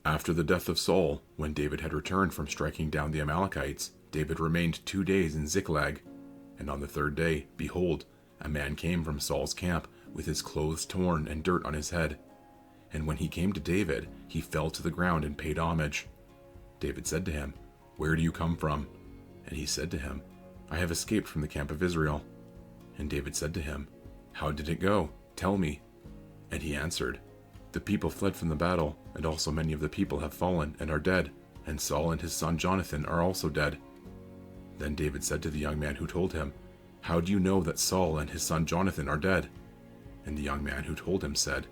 After the death of Saul, when David had returned from striking down the Amalekites, David remained 2 days in Ziklag. And on the 3rd day, behold, a man came from Saul's camp, with his clothes torn and dirt on his head. And when he came to David, he fell to the ground and paid homage. David said to him, "Where do you come from?" And he said to him, "I have escaped from the camp of Israel." And David said to him, "How did it go? Tell me." And he answered, "The people fled from the battle, and also many of the people have fallen and are dead, and Saul and his son Jonathan are also dead." Then David said to the young man who told him, "How do you know that Saul and his son Jonathan are dead?" And the young man who told him said,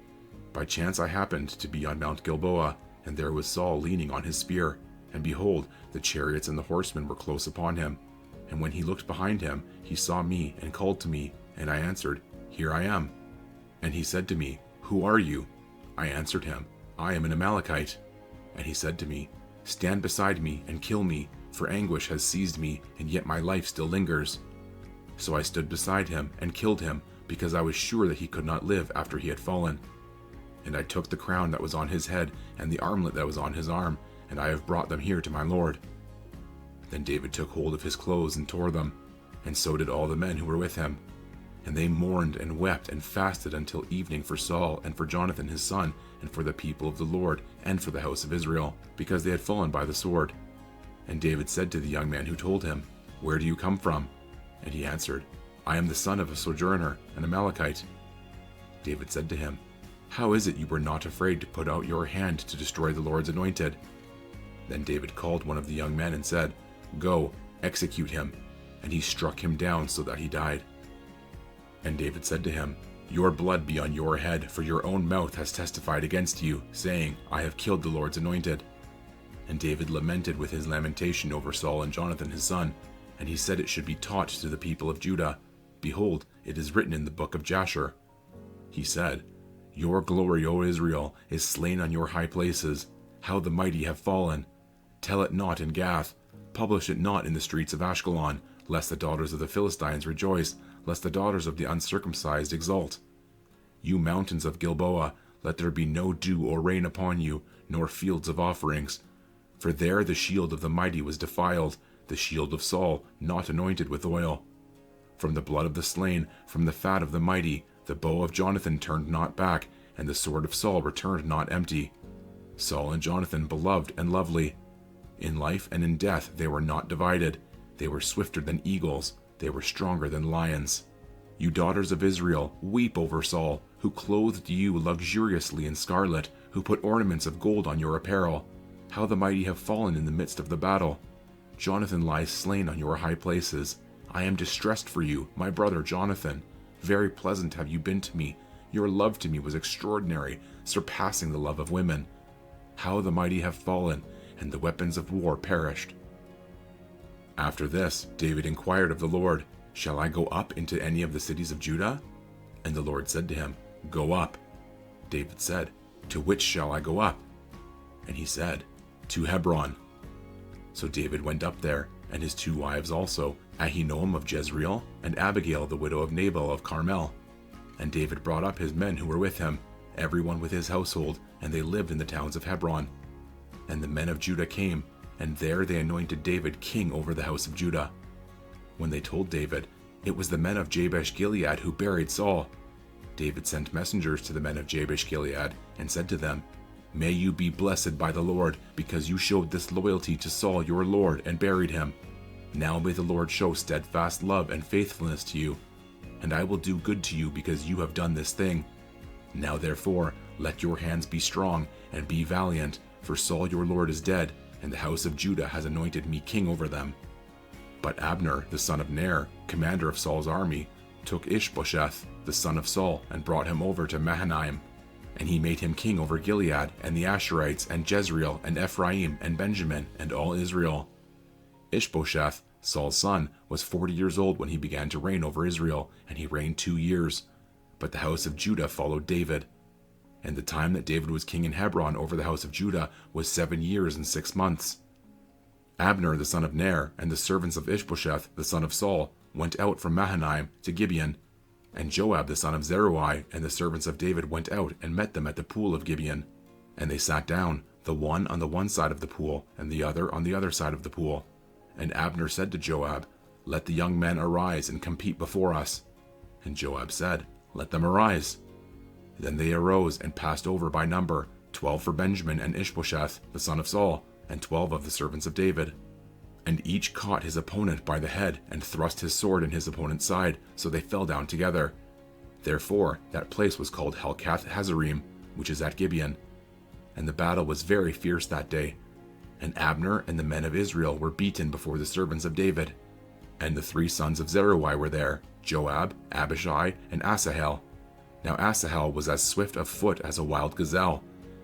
"By chance I happened to be on Mount Gilboa, and there was Saul leaning on his spear, and behold, the chariots and the horsemen were close upon him. And when he looked behind him, he saw me and called to me, and I answered, 'Here I am.' And he said to me, 'Who are you?' I answered him, 'I am an Amalekite.' And he said to me, 'Stand beside me and kill me, for anguish has seized me, and yet my life still lingers.' So I stood beside him and killed him, because I was sure that he could not live after he had fallen. And I took the crown that was on his head and the armlet that was on his arm, and I have brought them here to my lord." Then David took hold of his clothes and tore them, and so did all the men who were with him. And they mourned and wept and fasted until evening for Saul and for Jonathan his son, and for the people of the Lord and for the house of Israel, because they had fallen by the sword. And David said to the young man who told him, "Where do you come from?" And he answered, "I am the son of a sojourner, an Amalekite." David said to him, "How is it you were not afraid to put out your hand to destroy the Lord's anointed?" Then David called one of the young men and said, "Go, execute him." And he struck him down so that he died. And David said to him, "Your blood be on your head, for your own mouth has testified against you, saying, 'I have killed the Lord's anointed.'" And David lamented with his lamentation over Saul and Jonathan his son, and he said it should be taught to the people of Judah. Behold, it is written in the book of Jasher. He said, "Your glory, O Israel, is slain on your high places. How the mighty have fallen! Tell it not in Gath, publish it not in the streets of Ashkelon, lest the daughters of the Philistines rejoice, lest the daughters of the uncircumcised exult. You mountains of Gilboa, let there be no dew or rain upon you, nor fields of offerings. For there the shield of the mighty was defiled, the shield of Saul not anointed with oil. From the blood of the slain, from the fat of the mighty, the bow of Jonathan turned not back, and the sword of Saul returned not empty. Saul and Jonathan beloved and lovely. In life and in death they were not divided. They were swifter than eagles. They were stronger than lions. You daughters of Israel, weep over Saul, who clothed you luxuriously in scarlet, who put ornaments of gold on your apparel. How the mighty have fallen in the midst of the battle. Jonathan lies slain on your high places. I am distressed for you, my brother Jonathan. Very pleasant have you been to me. Your love to me was extraordinary, surpassing the love of women. How the mighty have fallen, and the weapons of war perished." After this, David inquired of the Lord, "Shall I go up into any of the cities of Judah?" And the Lord said to him, "Go up." David said, "To which shall I go up?" And he said, "To Hebron." So David went up there, and his 2 wives also, Ahinoam of Jezreel, and Abigail the widow of Nabal of Carmel. And David brought up his men who were with him, everyone with his household, and they lived in the towns of Hebron. And the men of Judah came, and there they anointed David king over the house of Judah. When they told David, "It was the men of Jabesh Gilead who buried Saul," David sent messengers to the men of Jabesh Gilead, and said to them, "May you be blessed by the Lord, because you showed this loyalty to Saul your lord, and buried him. Now may the Lord show steadfast love and faithfulness to you, and I will do good to you because you have done this thing. Now therefore, let your hands be strong, and be valiant, for Saul your lord is dead, and the house of Judah has anointed me king over them." But Abner, the son of Ner, commander of Saul's army, took Ishbosheth, the son of Saul, and brought him over to Mahanaim. And he made him king over Gilead, and the Asherites, and Jezreel, and Ephraim, and Benjamin, and all Israel. Ishbosheth, Saul's son, was 40 years old when he began to reign over Israel, and he reigned 2 years. But the house of Judah followed David. And the time that David was king in Hebron over the house of Judah was 7 years and 6 months. Abner the son of Ner, and the servants of Ishbosheth the son of Saul, went out from Mahanaim to Gibeon. And Joab the son of Zeruiah and the servants of David went out and met them at the pool of Gibeon. And they sat down, the one on the one side of the pool and the other on the other side of the pool. And Abner said to Joab, "Let the young men arise and compete before us." And Joab said, "Let them arise." Then they arose and passed over by number, 12 for Benjamin and Ishbosheth, the son of Saul, and 12 of the servants of David. And each caught his opponent by the head and thrust his sword in his opponent's side, so they fell down together. Therefore that place was called Helkath Hazarim, which is at Gibeon. And the battle was very fierce that day. And Abner and the men of Israel were beaten before the servants of David. And the 3 sons of Zeruiah were there, Joab, Abishai, and Asahel. Now Asahel was as swift of foot as a wild gazelle.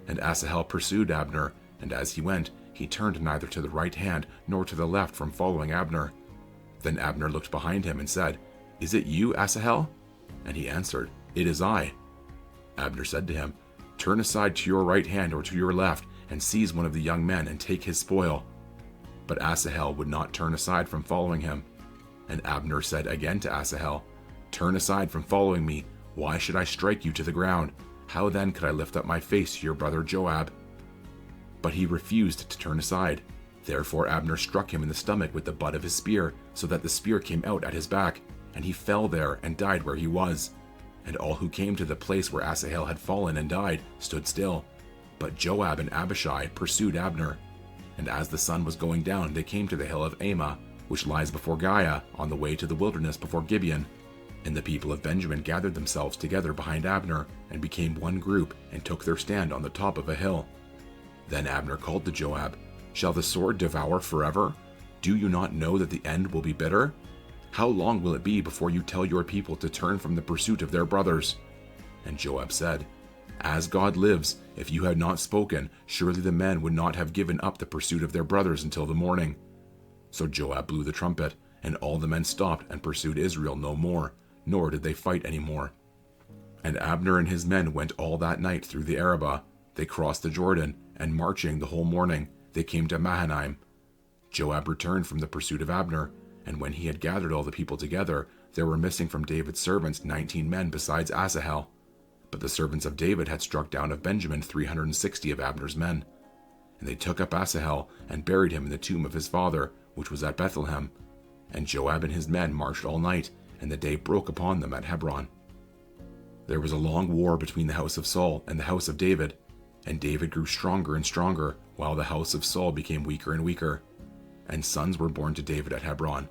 And Asahel pursued Abner, and as he went, he turned neither to the right hand nor to the left from following Abner. Then Abner looked behind him and said, "Is it you, Asahel?" And he answered, "It is I." Abner said to him, "Turn aside to your right hand or to your left, and seize one of the young men and take his spoil." But Asahel would not turn aside from following him. And Abner said again to Asahel, "Turn aside from following me. Why should I strike you to the ground? How then could I lift up my face to your brother Joab?" But he refused to turn aside. Therefore Abner struck him in the stomach with the butt of his spear, so that the spear came out at his back, and he fell there and died where he was. And all who came to the place where Asahel had fallen and died stood still. But Joab and Abishai pursued Abner. And as the sun was going down, they came to the hill of Ammah, which lies before Giah, on the way to the wilderness before Gibeon. And the people of Benjamin gathered themselves together behind Abner, and became one group, and took their stand on the top of a hill. Then Abner called to Joab, "Shall the sword devour forever? Do you not know that the end will be bitter? How long will it be before you tell your people to turn from the pursuit of their brothers?" And Joab said, "As God lives, if you had not spoken, surely the men would not have given up the pursuit of their brothers until the morning." So Joab blew the trumpet, and all the men stopped and pursued Israel no more, nor did they fight any more. And Abner and his men went all that night through the Arabah. They crossed the Jordan, and marching the whole morning, they came to Mahanaim. Joab returned from the pursuit of Abner, and when he had gathered all the people together, there were missing from David's servants 19 men besides Asahel. But the servants of David had struck down of Benjamin 360 of Abner's men. And they took up Asahel and buried him in the tomb of his father, which was at Bethlehem. And Joab and his men marched all night, and the day broke upon them at Hebron. There was a long war between the house of Saul and the house of David, and David grew stronger and stronger, while the house of Saul became weaker and weaker. And sons were born to David at Hebron.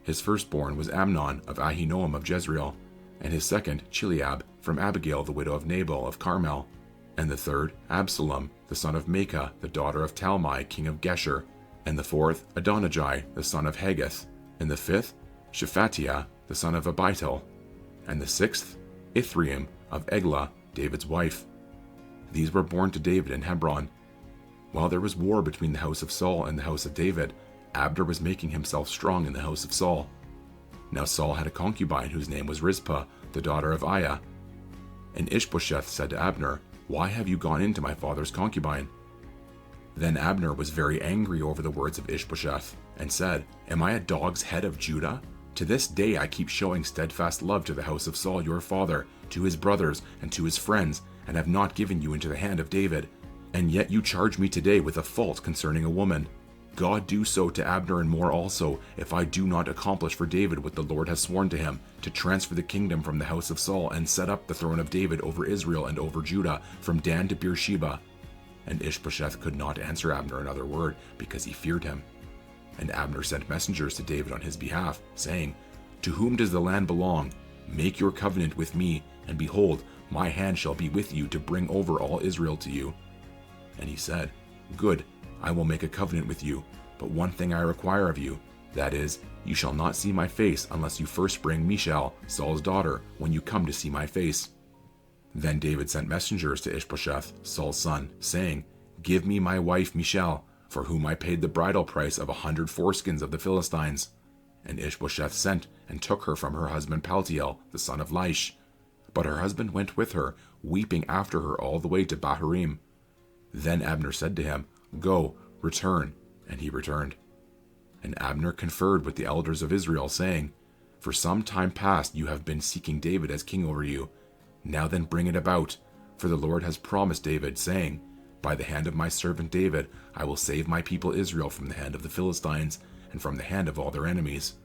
His firstborn was Amnon of Ahinoam of Jezreel, and his second Chileab from Abigail the widow of Nabal of Carmel, and the third Absalom the son of Maacah the daughter of Talmai king of Geshur, and the fourth Adonijah the son of Haggith, and the fifth Shephatiah the son of Abital, and the sixth Ithream of Eglah David's wife. These were born to David in Hebron. While there was war between the house of Saul and the house of David, Abner was making himself strong in the house of Saul. Now Saul had a concubine whose name was Rizpah, the daughter of Aiah. And Ishbosheth said to Abner, "Why have you gone into my father's concubine?" Then Abner was very angry over the words of Ishbosheth, and said, "Am I a dog's head of Judah? To this day I keep showing steadfast love to the house of Saul your father, to his brothers, and to his friends, and have not given you into the hand of David. And yet you charge me today with a fault concerning a woman. God do so to Abner and more also, if I do not accomplish for David what the Lord has sworn to him, to transfer the kingdom from the house of Saul, and set up the throne of David over Israel and over Judah, from Dan to Beersheba." And Ishbosheth could not answer Abner another word, because he feared him. And Abner sent messengers to David on his behalf, saying, "To whom does the land belong? Make your covenant with me, and behold, my hand shall be with you to bring over all Israel to you." And he said, "Good, I will make a covenant with you, but one thing I require of you, that is, you shall not see my face unless you first bring Michal, Saul's daughter, when you come to see my face." Then David sent messengers to Ishbosheth, Saul's son, saying, "Give me my wife Michal, for whom I paid the bridal price of 100 foreskins of the Philistines." And Ishbosheth sent and took her from her husband Paltiel, the son of Laish. But her husband went with her, weeping after her all the way to Bahurim. Then Abner said to him, "Go, return." And he returned. And Abner conferred with the elders of Israel, saying, "For some time past you have been seeking David as king over you. Now then bring it about, for the Lord has promised David, saying, By the hand of my servant David, I will save my people Israel from the hand of the Philistines, and from the hand of all their enemies."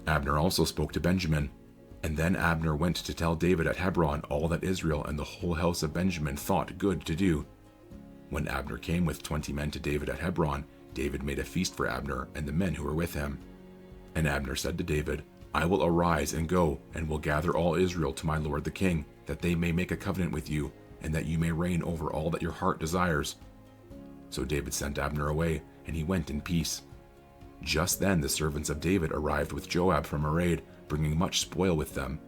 Abner also spoke to Benjamin. And then Abner went to tell David at Hebron all that Israel and the whole house of Benjamin thought good to do. When Abner came with 20 men to David at Hebron, David made a feast for Abner and the men who were with him. And Abner said to David, "I will arise and go, and will gather all Israel to my lord the king, that they may make a covenant with you, and that you may reign over all that your heart desires." So David sent Abner away, and he went in peace. Just then the servants of David arrived with Joab from a raid, bringing much spoil with them.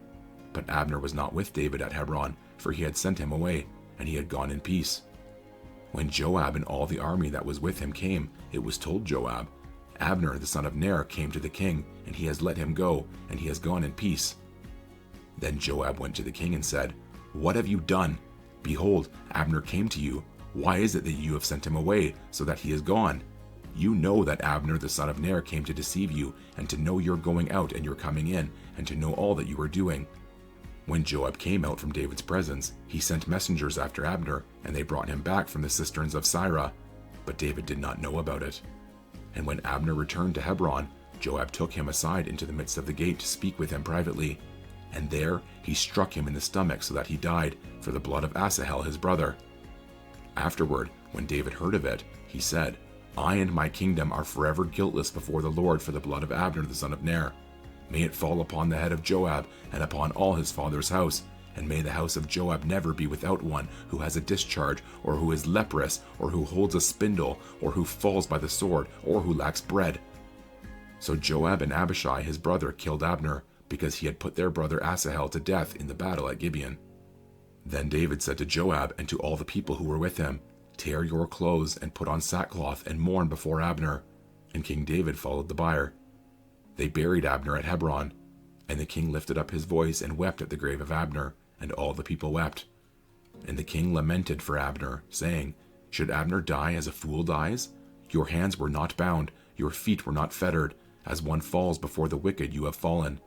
But Abner was not with David at Hebron, for he had sent him away, and he had gone in peace. When Joab and all the army that was with him came, it was told Joab, "Abner the son of Ner came to the king, and he has let him go, and he has gone in peace." Then Joab went to the king and said, "What have you done? Behold, Abner came to you. Why is it that you have sent him away, so that he is gone? You know that Abner the son of Ner came to deceive you, and to know your going out and your coming in, and to know all that you are doing." When Joab came out from David's presence, he sent messengers after Abner, and they brought him back from the cisterns of Sirah. But David did not know about it. And when Abner returned to Hebron, Joab took him aside into the midst of the gate to speak with him privately. And there he struck him in the stomach so that he died, for the blood of Asahel his brother. Afterward, when David heard of it, he said, "I and my kingdom are forever guiltless before the Lord for the blood of Abner the son of Ner. May it fall upon the head of Joab and upon all his father's house, and may the house of Joab never be without one who has a discharge, or who is leprous, or who holds a spindle, or who falls by the sword, or who lacks bread." So Joab and Abishai his brother killed Abner, because he had put their brother Asahel to death in the battle at Gibeon. Then David said to Joab and to all the people who were with him, "Tear your clothes and put on sackcloth and mourn before Abner." And King David followed the bier. They buried Abner at Hebron, and the king lifted up his voice and wept at the grave of Abner, and all the people wept. And the king lamented for Abner, saying, "Should Abner die as a fool dies? Your hands were not bound, your feet were not fettered. As one falls before the wicked, you have fallen."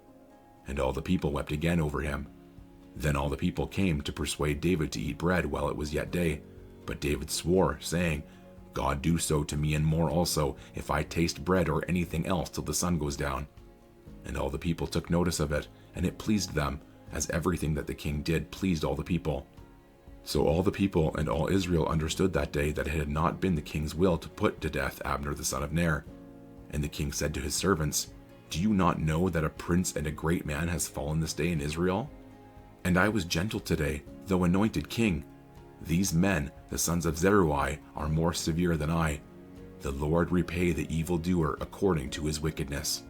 And all the people wept again over him. Then all the people came to persuade David to eat bread while it was yet day. But David swore, saying, "God do so to me and more also, if I taste bread or anything else till the sun goes down." And all the people took notice of it, and it pleased them, as everything that the king did pleased all the people. So all the people and all Israel understood that day that it had not been the king's will to put to death Abner the son of Ner. And the king said to his servants, "Do you not know that a prince and a great man has fallen this day in Israel? And I was gentle today, though anointed king. These men, the sons of Zeruiah, are more severe than I. The Lord repay the evildoer according to his wickedness."